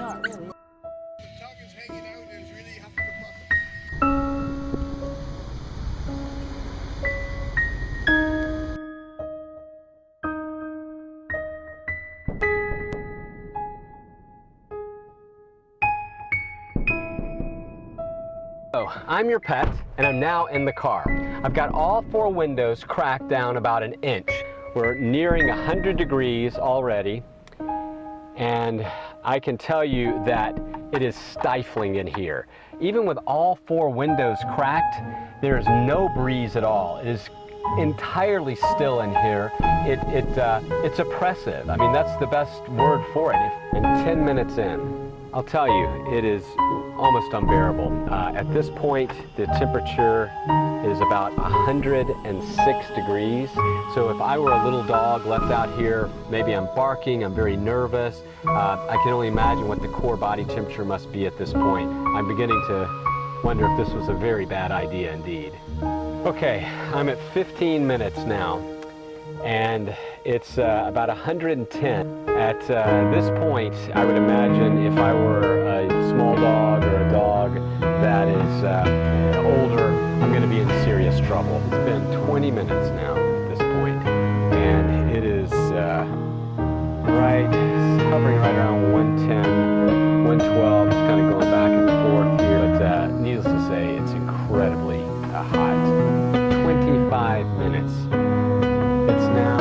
not really. The tongue is hanging out and it's really having to pop. Hello, I'm your pet, and I'm now in the car. I've got all 4 windows cracked down about an inch. We're nearing 100 degrees already, and I can tell you that it is stifling in here. Even with all 4 windows cracked, there is no breeze at all. It is entirely still in here. It's oppressive. I mean, that's the best word for it. And 10 minutes in, I'll tell you, it is almost unbearable. At this point, the temperature is about 106 degrees. So if I were a little dog left out here, maybe I'm barking, I'm very nervous. I can only imagine what the core body temperature must be at this point. I'm beginning to wonder if this was a very bad idea indeed. Okay, I'm at 15 minutes now, and it's about 110. At this point, I would imagine if I were a small dog or a dog that is older, I'm going to be in serious trouble. It's been 20 minutes now at this point, and it is hovering right around 110, 112. It's kind of going back and forth here, but needless to say, it's incredibly hot. 25 minutes. It's now,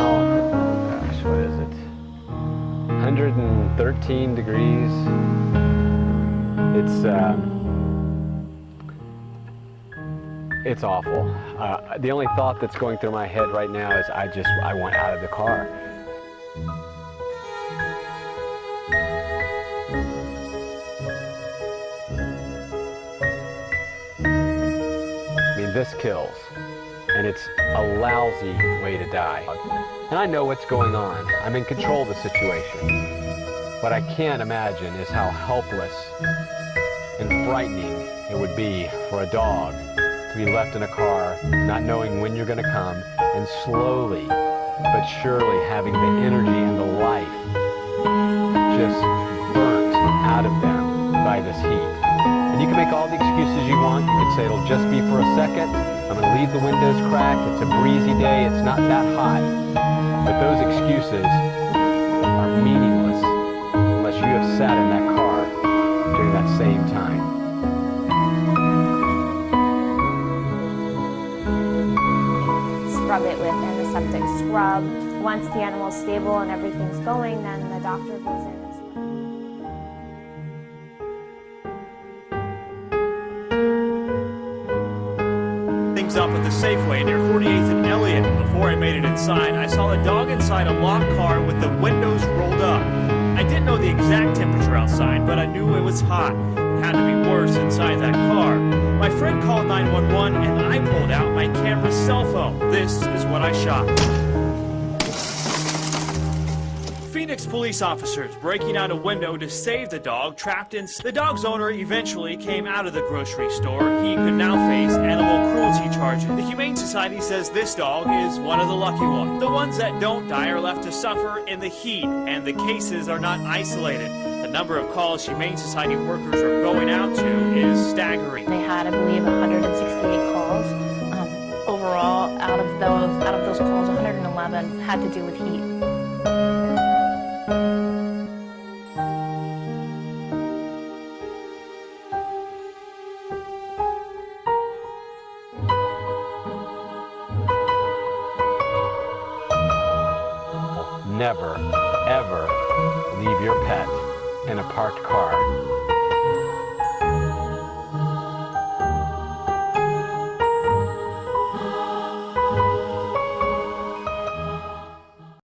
gosh, what is it? 113 degrees. It's awful. The only thought that's going through my head right now is I want out of the car. I mean, this kills, and it's a lousy way to die. And I know what's going on. I'm in control of the situation. What I can't imagine is how helpless and frightening it would be for a dog to be left in a car, not knowing when you're going to come, and slowly but surely having the energy and the life just burnt out of them by this heat. And you can make all the excuses you want. You can say it'll just be for a second. I'm going to leave the windows cracked. It's a breezy day. It's not that hot. But those excuses are meaningless unless you have sat in that car during that same time. Scrub it with antiseptic scrub. Once the animal's stable and everything's going, then the doctor goes in and scrubs. Things up at the Safeway near 48th and Elliott. Before I made it inside, I saw a dog inside a locked car with the windows rolled up. I didn't know the exact temperature outside, but I knew it was hot. It had to be worse inside that car. My friend called 911 and I pulled out my camera's cell phone. This is what I shot. Phoenix police officers breaking out a window to save the dog trapped in. The dog's owner eventually came out of the grocery store. He could now face animal cruelty charges. The Humane Society says this dog is one of the lucky ones. The ones that don't die are left to suffer in the heat, and the cases are not isolated. The number of calls Humane Society workers are going out to is staggering. They had, I believe, 168 calls. Overall, out of those calls, 111 had to do with heat. Never, ever leave your pet in a parked car